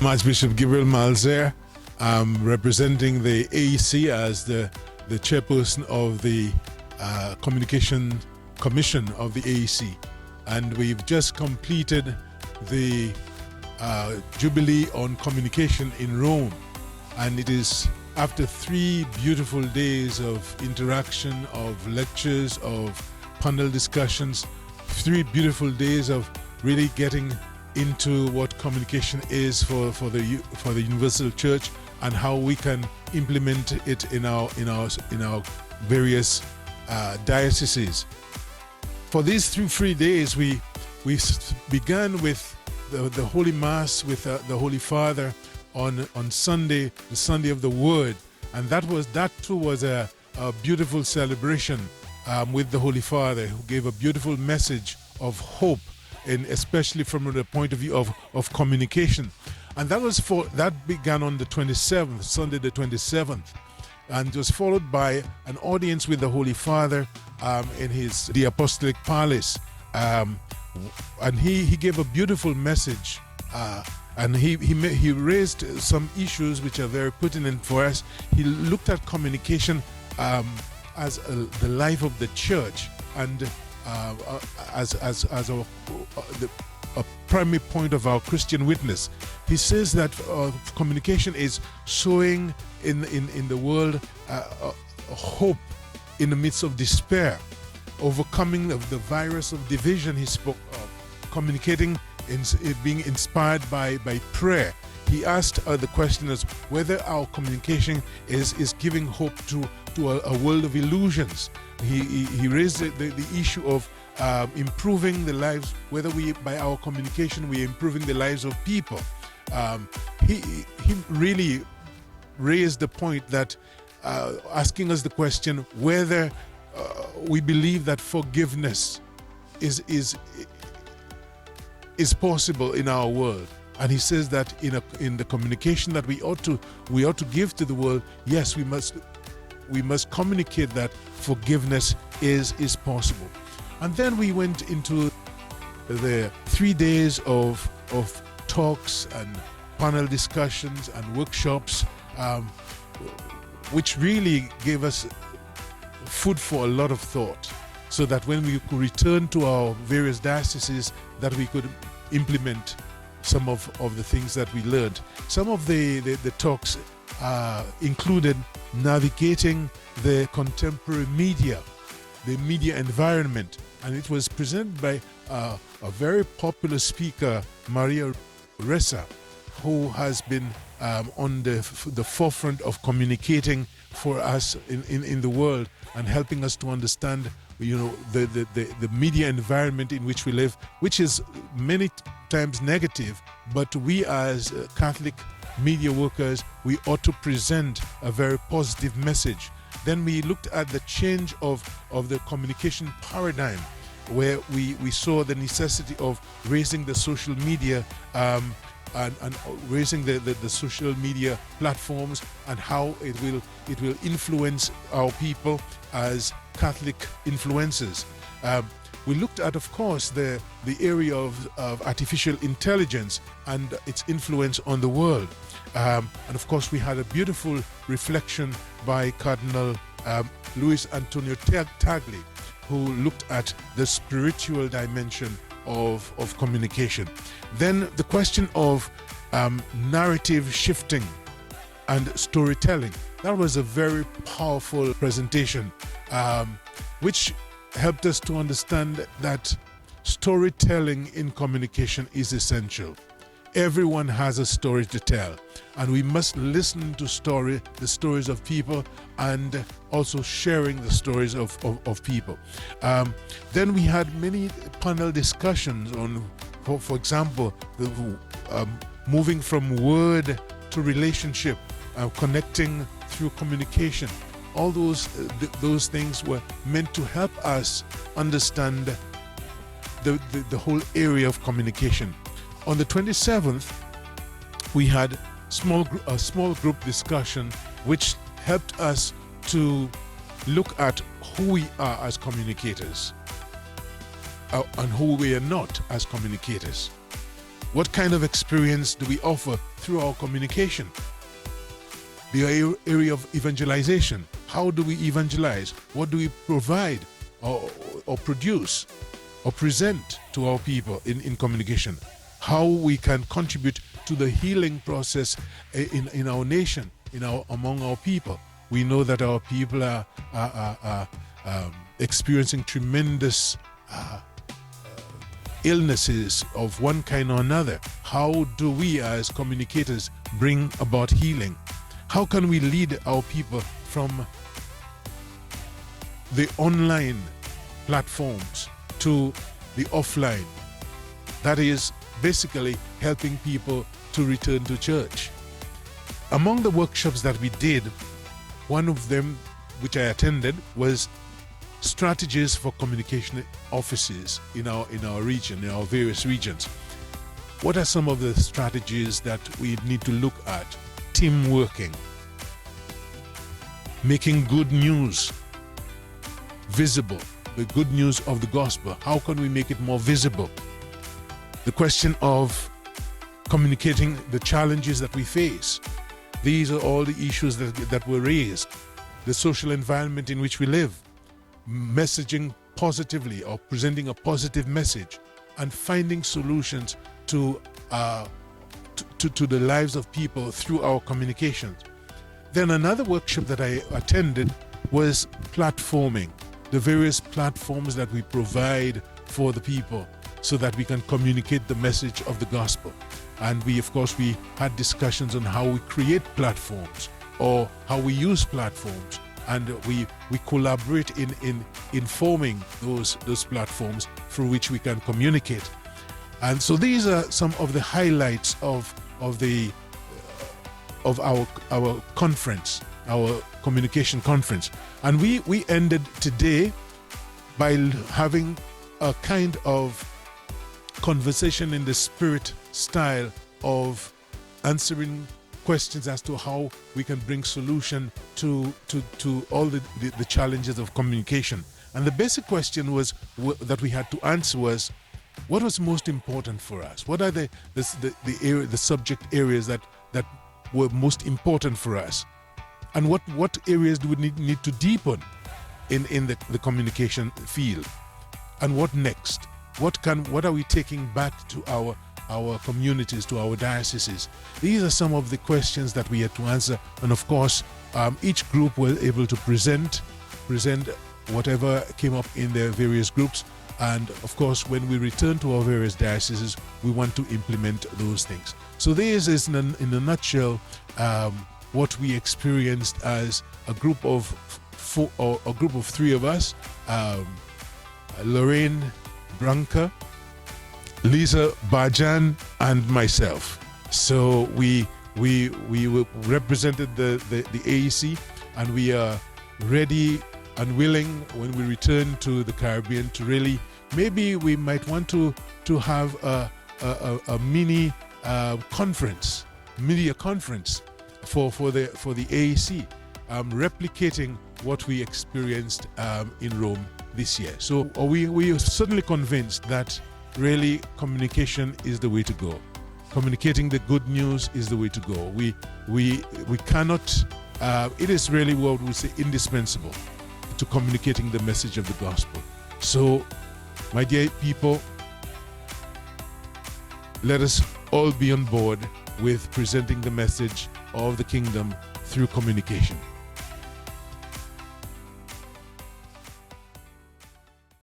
Archbishop Gabriel Malzaire, representing the AEC as the chairperson of the Communication Commission of the AEC. And we've just completed the Jubilee on Communication in Rome. And it is after 3 beautiful days of interaction, of lectures, of panel discussions, 3 beautiful days of really getting into what communication is for the Universal Church and how we can implement it in our various dioceses. For these 3 days, we began with the Holy Mass with the Holy Father on Sunday, the Sunday of the Word, and that too was a beautiful celebration with the Holy Father, who gave a beautiful message of hope, and especially from the point of view of communication. And that began on the 27th, Sunday the 27th, and was followed by an audience with the Holy Father in the Apostolic Palace, and he gave a beautiful message, and he raised some issues which are very pertinent for us. He looked at communication as the life of the church, and as a primary point of our Christian witness. He says that communication is sowing in the world hope in the midst of despair, overcoming the virus of division. He spoke of communicating, being inspired by prayer. He asked the questioners whether our communication is giving hope to a world of illusions. He raised the issue of improving the lives, whether by our communication we are improving the lives of people. He really raised the point that asking us the question whether we believe that forgiveness is possible in our world. And he says that in the communication that we ought to give to the world, yes, we must communicate that forgiveness is possible. And then we went into the 3 days of talks and panel discussions and workshops, which really gave us food for a lot of thought, so that when we could return to our various dioceses, that we could implement some of the things that we learned. Some of the talks included navigating the contemporary media, the media environment, and it was presented by a very popular speaker, Maria Ressa, who has been on the forefront of communicating for us in the world and helping us to understand, the media environment in which we live, which is many times negative, but we as Catholic media workers, we ought to present a very positive message. Then we looked at the change of the communication paradigm, where we saw the necessity of raising the social media and raising the social media platforms, and how it will influence our people as Catholic influencers. We looked at, of course, the area of artificial intelligence and its influence on the world. And of course, we had a beautiful reflection by Cardinal Luis Antonio Tagle, who looked at the spiritual dimension of communication. Then the question of narrative shifting and storytelling. That was a very powerful presentation, which helped us to understand that storytelling in communication is essential. Everyone has a story to tell, and we must listen to the stories of people, and also sharing the stories of people. Then we had many panel discussions on, for example, moving from word to relationship, connecting through communication. All those things were meant to help us understand the whole area of communication. On the 27th, we had a small group discussion, which helped us to look at who we are as communicators and who we are not as communicators. What kind of experience do we offer through our communication? The area of evangelization. How do we evangelize? What do we provide or produce or present to our people in communication? How we can contribute to the healing process in our nation, among our people. We know that our people are experiencing tremendous illnesses of one kind or another. How do we as communicators bring about healing? How can we lead our people from the online platforms to the offline? That is basically helping people to return to church. Among the workshops that we did, one of them which I attended was strategies for communication offices in our region, in our various regions. What are some of the strategies that we need to look at? Team working, making good news visible, the good news of the gospel. How can we make it more visible? The question of communicating the challenges that we face. These are all the issues that were raised. The social environment in which we live, messaging positively or presenting a positive message, and finding solutions to the lives of people through our communications. Then another workshop that I attended was platforming, the various platforms that we provide for the people so that we can communicate the message of the gospel. And we had discussions on how we create platforms or how we use platforms, and we collaborate in forming those platforms through which we can communicate. And so these are some of the highlights of our conference, our communication conference. And we ended today by having a kind of conversation in the spirit style of answering questions as to how we can bring solution to all the challenges of communication. And the basic question that we had to answer was, what was most important for us? What are the subject areas that were most important for us? And what areas do we need to deepen in the communication field? And what next? What are we taking back to our communities, to our dioceses? These are some of the questions that we had to answer. And of course, each group was able to present whatever came up in their various groups. And of course, when we return to our various dioceses, we want to implement those things. So this is, in a nutshell, what we experienced as a group of three of us: Lauren Branker, Lisa Bhajan, and myself. So we represented the AEC, and we are ready and willing when we return to the Caribbean to really, maybe we might want to have a mini conference, media conference for the AEC, replicating what we experienced in Rome this year. So we are certainly convinced that really communication is the way to go. Communicating the good news is the way to go. We cannot. It is really what we say indispensable to communicating the message of the gospel. So, my dear people, let us all be on board with presenting the message of the kingdom through communication.